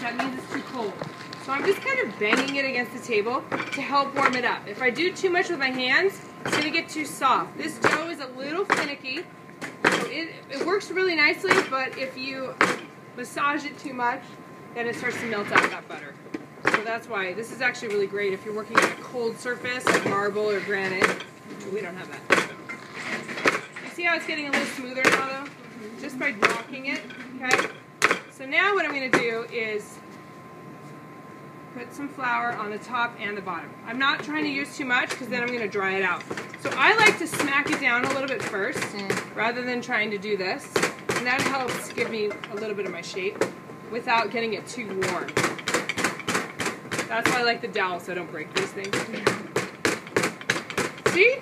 that means it's too cold. So I'm just kind of banging it against the table to help warm it up. If I do too much with my hands, it's going to get too soft. This dough is a little finicky. So it works really nicely, but if you massage it too much, then it starts to melt out that butter. So that's why this is actually really great if you're working on a cold surface like marble or granite. We don't have that. You see how it's getting a little smoother now though? Just by rocking it, okay? So now what I'm going to do is put some flour on the top and the bottom. I'm not trying to use too much because then I'm going to dry it out. So I like to smack it down a little bit first rather than trying to do this. And that helps give me a little bit of my shape without getting it too warm. That's why I like the dowel so I don't break these things. See?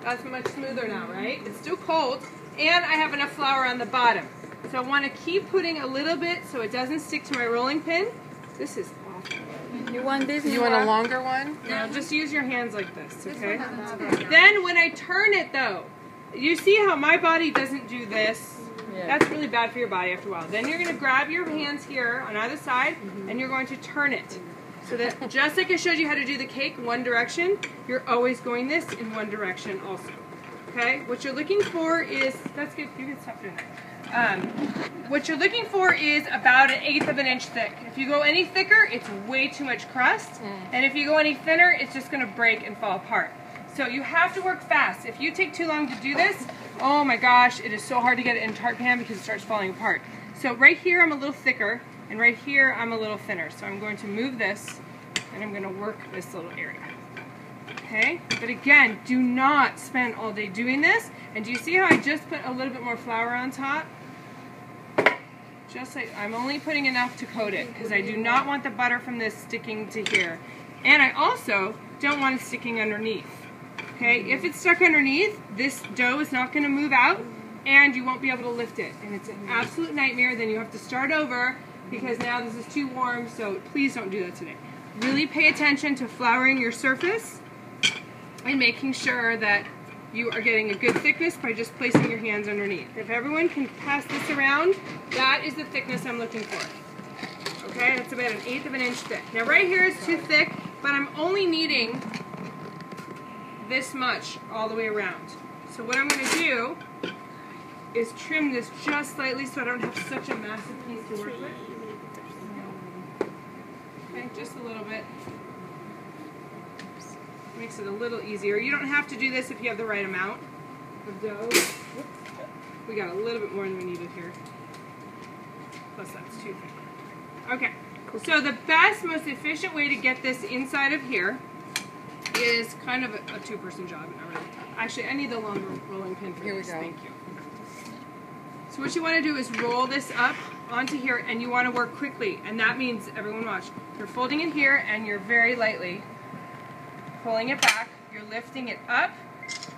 That's much smoother now, right? It's still cold, and I have enough flour on the bottom. So I want to keep putting a little bit so it doesn't stick to my rolling pin. This is awful. You want this? You want a longer one? No, just use your hands like this, okay? Then when I turn it though, you see how my body doesn't do this? Yeah. That's really bad for your body after a while. Then you're going to grab your hands here on either side, and you're going to turn it. So that just like I showed you how to do the cake one direction, you're always going this in one direction also. Okay? What you're looking for is, that's good, you can stop doing that. What you're looking for is about 1/8 of an inch thick. If you go any thicker, it's way too much crust. And if you go any thinner, it's just going to break and fall apart. So you have to work fast. If you take too long to do this, oh my gosh, it is so hard to get it in a tart pan because it starts falling apart. So right here I'm a little thicker, and right here I'm a little thinner. So I'm going to move this, and I'm going to work this little area. Okay? But again, do not spend all day doing this. And do you see how I just put a little bit more flour on top? Just like, I'm only putting enough to coat it, because I do not want the butter from this sticking to here. And I also don't want it sticking underneath. Okay? If it's stuck underneath, this dough is not going to move out, and you won't be able to lift it. And it's an absolute nightmare. Then you have to start over, because now this is too warm, so please don't do that today. Really pay attention to flouring your surface and making sure that you are getting a good thickness by just placing your hands underneath. If everyone can pass this around, that is the thickness I'm looking for. Okay, that's about 1/8 of an inch thick. Now right here is too thick, but I'm only needing this much all the way around. So what I'm going to do is trim this just slightly so I don't have such a massive piece to work with. Okay, just a little bit. Makes it a little easier. You don't have to do this if you have the right amount of dough. We got a little bit more than we needed here. Plus that's too thick. Okay, so the best, most efficient way to get this inside of here is kind of a two-person job. Not really. Actually, I need the longer rolling pin for this. Thank you. So what you want to do is roll this up onto here, and you want to work quickly. And that means, everyone watch, you're folding it here, and you're very lightly pulling it back. You're lifting it up,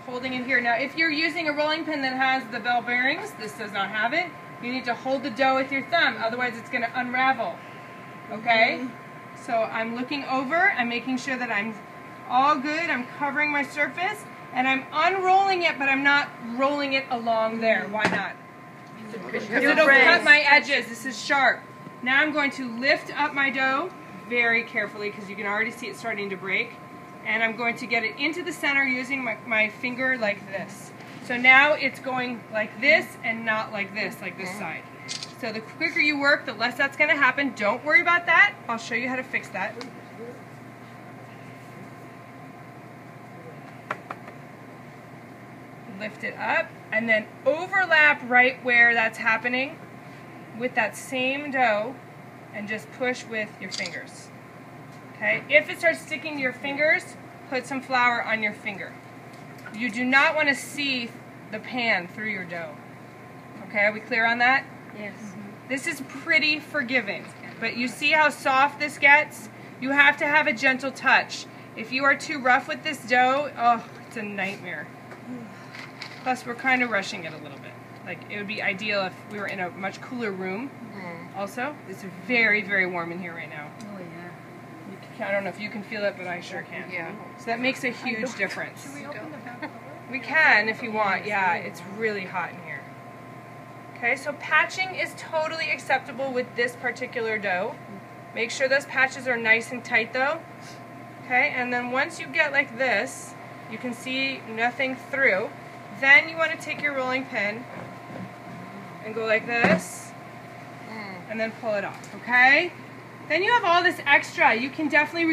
holding it here. Now, if you're using a rolling pin that has the bell bearings, this does not have it, you need to hold the dough with your thumb, otherwise it's going to unravel. Okay? So I'm looking over, I'm making sure that I'm all good, I'm covering my surface, and I'm unrolling it, but I'm not rolling it along there. Why not? Because it'll cut my edges. This is sharp. Now I'm going to lift up my dough very carefully, because you can already see it starting to break. And I'm going to get it into the center using my finger like this. So now it's going like this and not like this side. So the quicker you work, the less that's going to happen. Don't worry about that. I'll show you how to fix that. Lift it up and then overlap right where that's happening with that same dough and just push with your fingers. Okay? If it starts sticking to your fingers, put some flour on your finger. You do not want to see the pan through your dough. Okay, are we clear on that? Yes. This is pretty forgiving, but you see how soft this gets? You have to have a gentle touch. If you are too rough with this dough, oh, it's a nightmare. Plus, we're kind of rushing it a little bit. Like, it would be ideal if we were in a much cooler room. Also, it's very, very warm in here right now. Oh, yeah. I don't know if you can feel it, but I sure can. Yeah. So that makes a huge difference. Can we open the back cover? We can if you want. Yeah, it's really hot in here. Okay, so patching is totally acceptable with this particular dough. Make sure those patches are nice and tight though. Okay, and then once you get like this, you can see nothing through. Then you want to take your rolling pin and go like this, and then pull it off, okay? Then you have all this extra. You can definitely